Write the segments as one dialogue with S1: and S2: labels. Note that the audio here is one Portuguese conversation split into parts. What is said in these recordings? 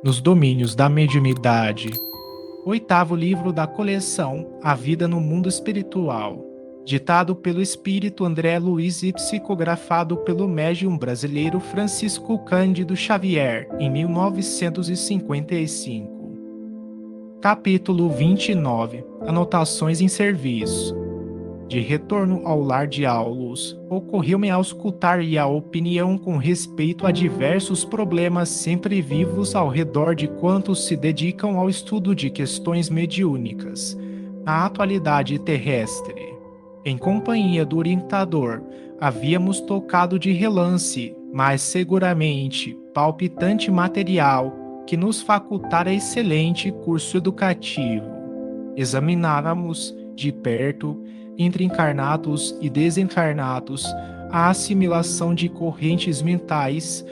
S1: nos domínios da mediunidade. Oitavo livro da coleção A Vida no Mundo Espiritual, ditado pelo espírito André Luiz e psicografado pelo médium brasileiro Francisco Cândido Xavier, em 1955. Capítulo 29. Anotações em serviço. De retorno ao lar de Aulus, ocorreu-me auscultar e a opinião com respeito a diversos problemas sempre vivos ao redor de quantos se dedicam ao estudo de questões mediúnicas, na atualidade terrestre. Em companhia do orientador, havíamos tocado de relance, mas seguramente palpitante material que nos facultara excelente curso educativo. Examináramos de perto, entre encarnados e desencarnados, a assimilação de correntes mentais,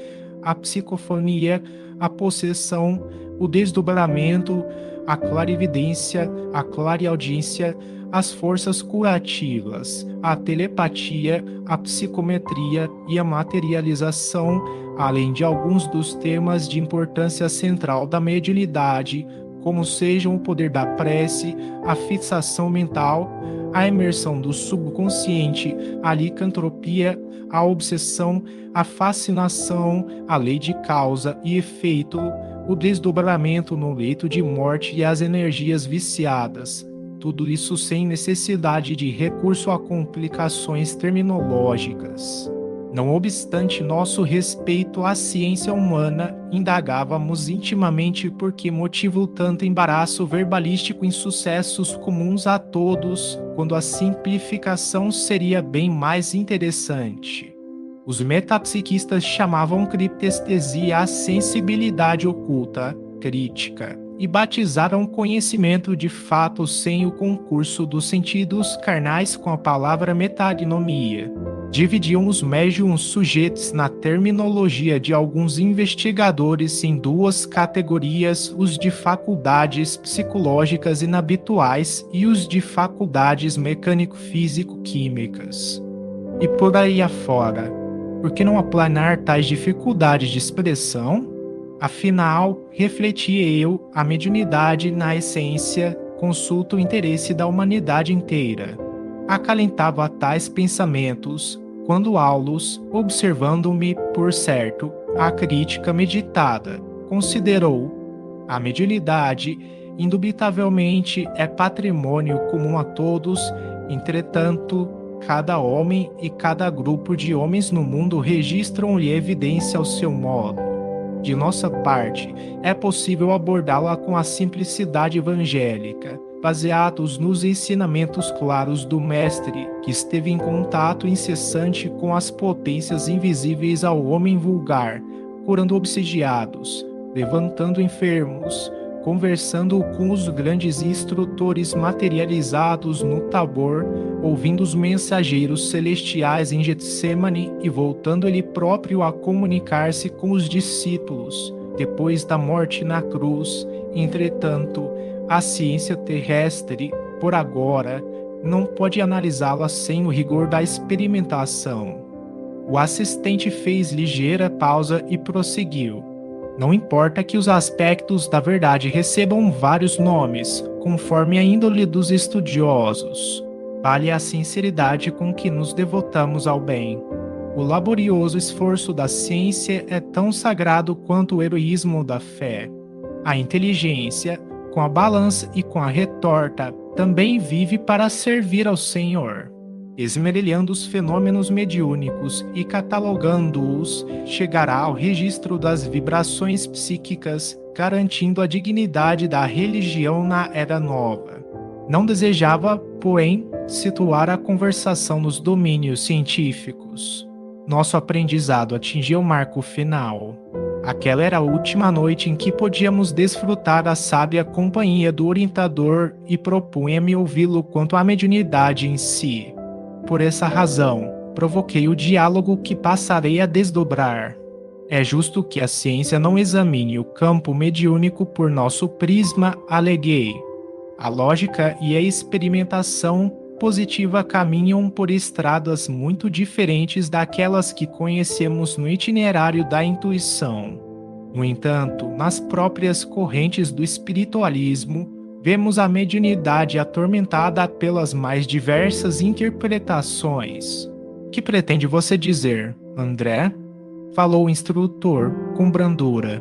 S1: a psicofonia, a possessão, o desdobramento, a clarividência, a clareaudiência, as forças curativas, a telepatia, a psicometria e a materialização, além de alguns dos temas de importância central da mediunidade, como sejam o poder da prece, a fixação mental, a imersão do subconsciente, a licantropia, a obsessão, a fascinação, a lei de causa e efeito, o desdobramento no leito de morte e as energias viciadas. Tudo isso sem necessidade de recurso a complicações terminológicas. Não obstante nosso respeito à ciência humana, indagávamos intimamente por que motivo tanto embaraço verbalístico em sucessos comuns a todos, quando a simplificação seria bem mais interessante. Os metapsiquistas chamavam criptestesia a sensibilidade oculta, crítica, e batizaram conhecimento de fato sem o concurso dos sentidos carnais com a palavra metagnomia. Dividiam os médiuns sujeitos na terminologia de alguns investigadores em duas categorias, os de faculdades psicológicas inabituais e os de faculdades mecânico-físico-químicas. E por aí afora, por que não aplanar tais dificuldades de expressão? Afinal, refletia eu, a mediunidade na essência, consulta o interesse da humanidade inteira. Acalentava tais pensamentos, quando Aulus, observando-me, por certo, a crítica meditada, considerou: a mediunidade, indubitavelmente, é patrimônio comum a todos, entretanto, cada homem e cada grupo de homens no mundo registram-lhe evidência ao seu modo. De nossa parte, é possível abordá-la com a simplicidade evangélica, baseados nos ensinamentos claros do Mestre, que esteve em contato incessante com as potências invisíveis ao homem vulgar, curando obsidiados, levantando enfermos, conversando com os grandes instrutores materializados no Tabor, ouvindo os mensageiros celestiais em Getsêmani e voltando ele próprio a comunicar-se com os discípulos, depois da morte na cruz. Entretanto, a ciência terrestre, por agora, não pode analisá-la sem o rigor da experimentação. O assistente fez ligeira pausa e prosseguiu. Não importa que os aspectos da verdade recebam vários nomes, conforme a índole dos estudiosos. Vale a sinceridade com que nos devotamos ao bem. O laborioso esforço da ciência é tão sagrado quanto o heroísmo da fé. A inteligência, com a balança e com a retorta, também vive para servir ao Senhor. Esmerilhando os fenômenos mediúnicos e catalogando-os, chegará ao registro das vibrações psíquicas, garantindo a dignidade da religião na Era Nova. Não desejava, porém, situar a conversação nos domínios científicos. Nosso aprendizado atingiu o marco final. Aquela era a última noite em que podíamos desfrutar a sábia companhia do orientador e propunha-me ouvi-lo quanto à mediunidade em si. Por essa razão, provoquei o diálogo que passarei a desdobrar. É justo que a ciência não examine o campo mediúnico por nosso prisma, aleguei. A lógica e a experimentação positiva caminham por estradas muito diferentes daquelas que conhecemos no itinerário da intuição. No entanto, nas próprias correntes do espiritualismo, vemos a mediunidade atormentada pelas mais diversas interpretações. O que pretende você dizer, André? Falou o instrutor com brandura.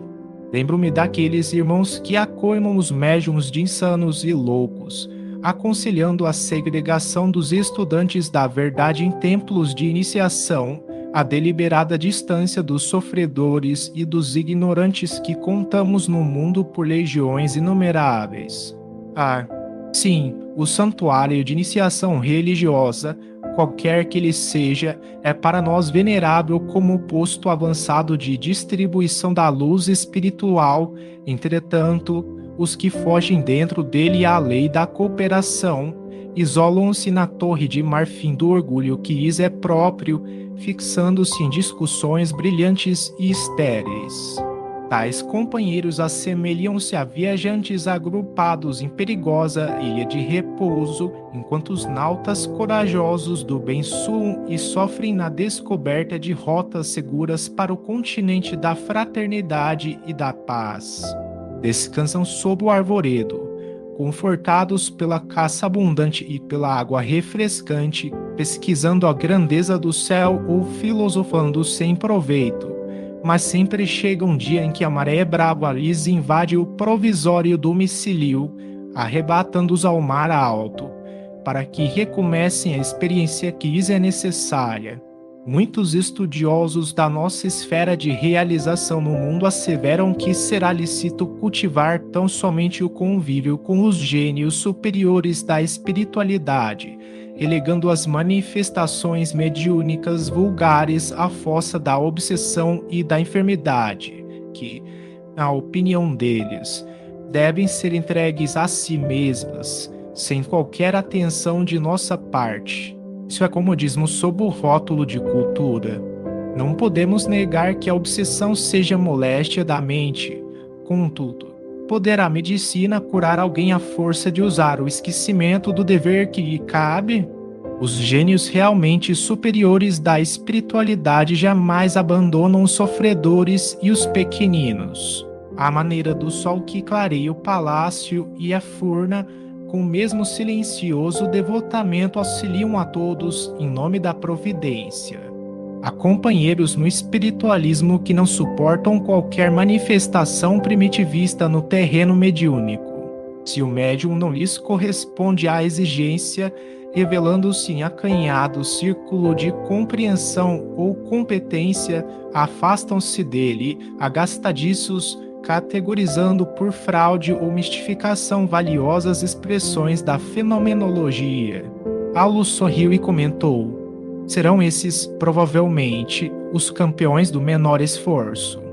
S1: Lembro-me daqueles irmãos que acoimam os médiuns de insanos e loucos, aconselhando a segregação dos estudantes da verdade em templos de iniciação, a deliberada distância dos sofredores e dos ignorantes que contamos no mundo por legiões inumeráveis. Ah, sim, o santuário de iniciação religiosa, qualquer que ele seja, é para nós venerável como posto avançado de distribuição da luz espiritual. Entretanto, os que fogem dentro dele à lei da cooperação isolam-se na torre de marfim do orgulho que lhes é próprio, fixando-se em discussões brilhantes e estéreis. Tais companheiros assemelham-se a viajantes agrupados em perigosa ilha de repouso, enquanto os nautas corajosos do bem suam e sofrem na descoberta de rotas seguras para o continente da fraternidade e da paz. Descansam sob o arvoredo, confortados pela caça abundante e pela água refrescante, pesquisando a grandeza do céu ou filosofando sem proveito. Mas sempre chega um dia em que a maré brava lhes invade o provisório domicílio, arrebatando-os ao mar alto, para que recomecem a experiência que lhes é necessária. Muitos estudiosos da nossa esfera de realização no mundo asseveram que será lícito cultivar tão somente o convívio com os gênios superiores da espiritualidade, relegando as manifestações mediúnicas vulgares à fossa da obsessão e da enfermidade, que, na opinião deles, devem ser entregues a si mesmas, sem qualquer atenção de nossa parte. Isso é comodismo sob o rótulo de cultura. Não podemos negar que a obsessão seja moléstia da mente. Contudo, poderá a medicina curar alguém à força de usar o esquecimento do dever que lhe cabe? Os gênios realmente superiores da espiritualidade jamais abandonam os sofredores e os pequeninos. À maneira do sol que clareia o palácio e a furna, com o mesmo silencioso devotamento auxiliam a todos em nome da providência. Há companheiros no espiritualismo que não suportam qualquer manifestação primitivista no terreno mediúnico. Se o médium não lhes corresponde à exigência, revelando-se em acanhado círculo de compreensão ou competência, afastam-se dele, agastadiços, categorizando por fraude ou mistificação valiosas expressões da fenomenologia. Aulo sorriu e comentou: serão esses, provavelmente, os campeões do menor esforço.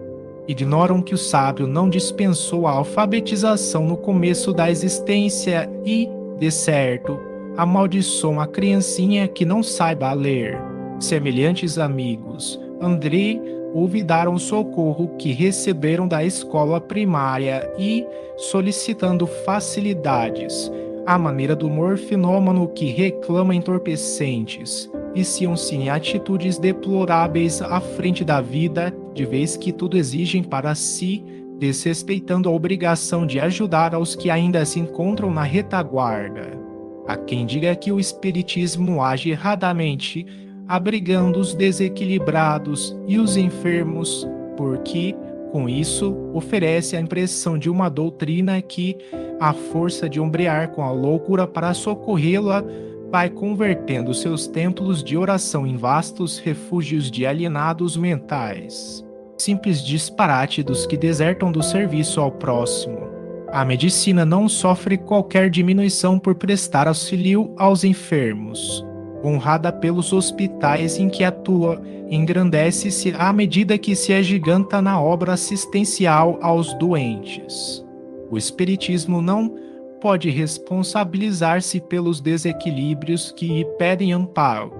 S1: Ignoram que o sábio não dispensou a alfabetização no começo da existência e, de certo, amaldiçoam a criancinha que não saiba ler. Semelhantes amigos, André olvidaram o socorro que receberam da escola primária e, solicitando facilidades, à maneira do morfinômano que reclama entorpecentes, viciam-se em atitudes deploráveis à frente da vida, de vez que tudo exigem para si, desrespeitando a obrigação de ajudar aos que ainda se encontram na retaguarda. Há quem diga que o espiritismo age erradamente, abrigando os desequilibrados e os enfermos, porque, com isso, oferece a impressão de uma doutrina que, à força de ombrear com a loucura para socorrê-la, vai convertendo seus templos de oração em vastos refúgios de alienados mentais. Simples disparate dos que desertam do serviço ao próximo. A medicina não sofre qualquer diminuição por prestar auxílio aos enfermos. Honrada pelos hospitais em que atua, engrandece-se à medida que se agiganta na obra assistencial aos doentes. O espiritismo não pode responsabilizar-se pelos desequilíbrios que lhe pedem amparo,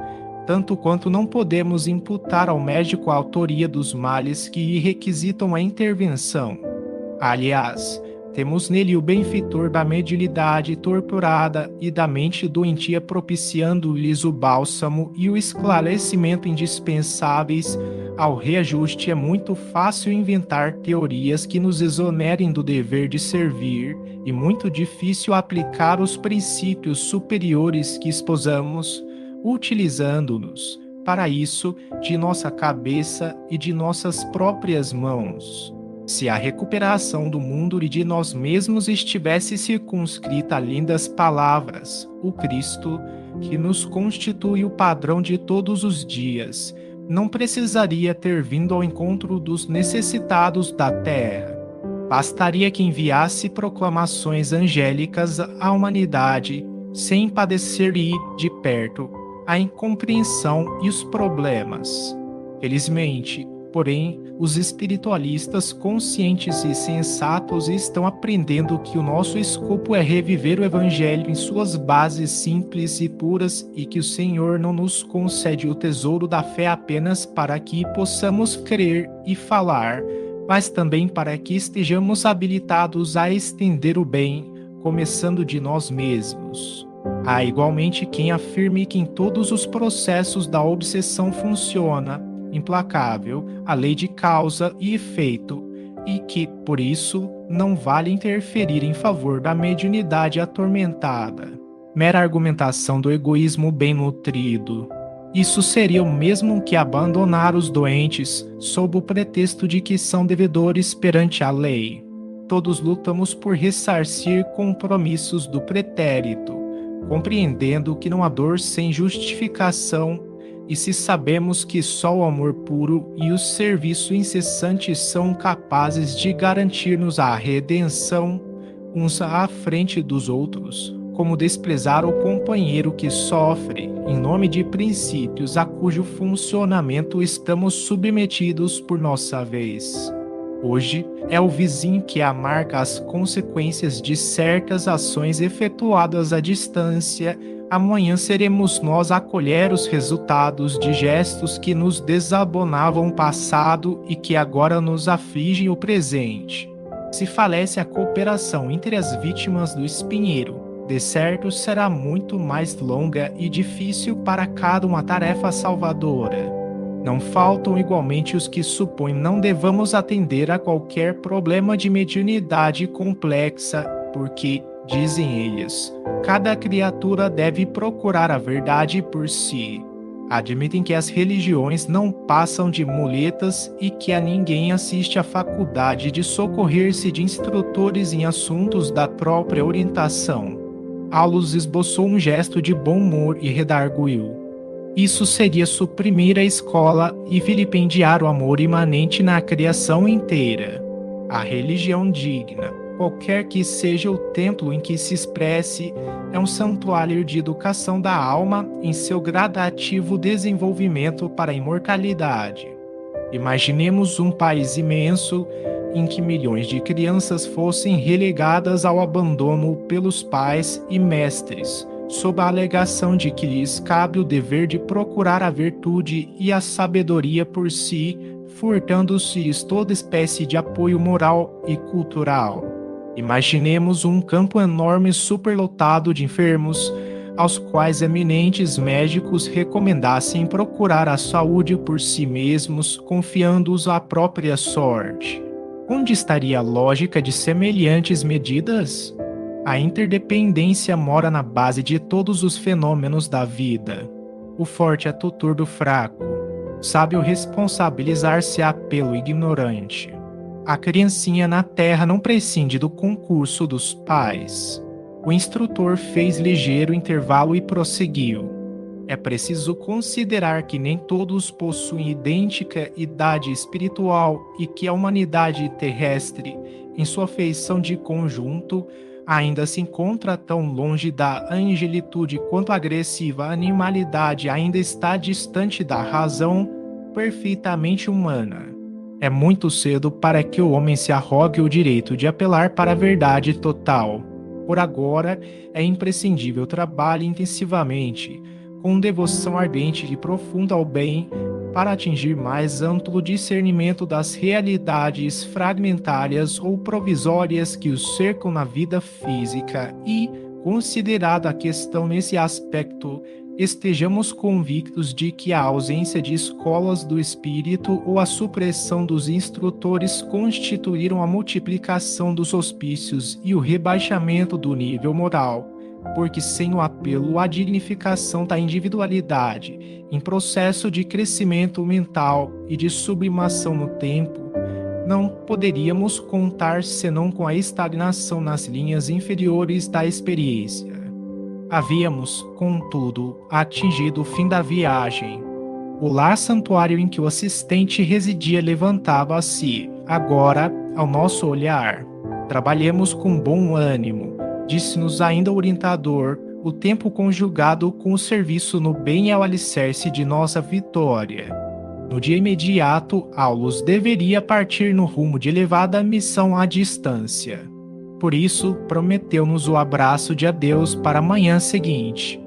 S1: tanto quanto não podemos imputar ao médico a autoria dos males que lhe requisitam a intervenção. Aliás, temos nele o benfeitor da mediunidade torturada e da mente doentia propiciando-lhes o bálsamo e o esclarecimento indispensáveis ao reajuste é muito fácil inventar teorias que nos exonerem do dever de servir e muito difícil aplicar os princípios superiores que esposamos, utilizando-nos, para isso, de nossa cabeça e de nossas próprias mãos. Se a recuperação do mundo e de nós mesmos estivesse circunscrita a lindas palavras, o Cristo, que nos constitui o padrão de todos os dias, não precisaria ter vindo ao encontro dos necessitados da terra. Bastaria que enviasse proclamações angélicas à humanidade, sem padecer ir de perto a incompreensão e os problemas. Felizmente, porém, os espiritualistas conscientes e sensatos estão aprendendo que o nosso escopo é reviver o Evangelho em suas bases simples e puras e que o Senhor não nos concede o tesouro da fé apenas para que possamos crer e falar, mas também para que estejamos habilitados a estender o bem, começando de nós mesmos. Há igualmente quem afirme que em todos os processos da obsessão funciona, implacável, a lei de causa e efeito, e que, por isso, não vale interferir em favor da mediunidade atormentada. Mera argumentação do egoísmo bem nutrido. Isso seria o mesmo que abandonar os doentes sob o pretexto de que são devedores perante a lei. Todos lutamos por ressarcir compromissos do pretérito, compreendendo que não há dor sem justificação, e se sabemos que só o amor puro e o serviço incessante são capazes de garantir-nos a redenção uns à frente dos outros, como desprezar o companheiro que sofre, em nome de princípios a cujo funcionamento estamos submetidos por nossa vez. Hoje é o vizinho que amarga as consequências de certas ações efetuadas à distância. Amanhã seremos nós a colher os resultados de gestos que nos desabonavam o passado e que agora nos afligem o presente. Se falece a cooperação entre as vítimas do espinheiro, de certo será muito mais longa e difícil para cada uma tarefa salvadora. Não faltam igualmente os que supõem não devamos atender a qualquer problema de mediunidade complexa, porque, dizem eles, cada criatura deve procurar a verdade por si. Admitem que as religiões não passam de muletas e que a ninguém assiste à faculdade de socorrer-se de instrutores em assuntos da própria orientação. Aulus esboçou um gesto de bom humor e redarguiu: isso seria suprimir a escola e vilipendiar o amor imanente na criação inteira. A religião digna, qualquer que seja o templo em que se expresse, é um santuário de educação da alma em seu gradativo desenvolvimento para a imortalidade. Imaginemos um país imenso em que milhões de crianças fossem relegadas ao abandono pelos pais e mestres, sob a alegação de que lhes cabe o dever de procurar a virtude e a sabedoria por si, furtando-se toda espécie de apoio moral e cultural. Imaginemos um campo enorme superlotado de enfermos, aos quais eminentes médicos recomendassem procurar a saúde por si mesmos, confiando-os à própria sorte. Onde estaria a lógica de semelhantes medidas? A interdependência mora na base de todos os fenômenos da vida. O forte é tutor do fraco. O sábio responsabilizar-se-á pelo ignorante. A criancinha na terra não prescinde do concurso dos pais. O instrutor fez ligeiro intervalo e prosseguiu. É preciso considerar que nem todos possuem idêntica idade espiritual e que a humanidade terrestre, em sua feição de conjunto, ainda se encontra tão longe da angelitude quanto a agressiva animalidade ainda está distante da razão perfeitamente humana. É muito cedo para que o homem se arrogue o direito de apelar para a verdade total. Por agora, é imprescindível trabalhar intensivamente, com devoção ardente e profunda ao bem, para atingir mais amplo discernimento das realidades fragmentárias ou provisórias que os cercam na vida física e, considerada a questão nesse aspecto, estejamos convictos de que a ausência de escolas do espírito ou a supressão dos instrutores constituíram a multiplicação dos hospícios e o rebaixamento do nível moral, porque sem o apelo à dignificação da individualidade, em processo de crescimento mental e de sublimação no tempo, não poderíamos contar senão com a estagnação nas linhas inferiores da experiência. Havíamos, contudo, atingido o fim da viagem. O lar santuário em que o assistente residia levantava-se, agora, ao nosso olhar. Trabalhemos com bom ânimo, disse-nos ainda o orientador, o tempo conjugado com o serviço no bem é o alicerce de nossa vitória. No dia imediato, Aulus deveria partir no rumo de elevada missão à distância. Por isso, prometeu-nos o abraço de adeus para a manhã seguinte.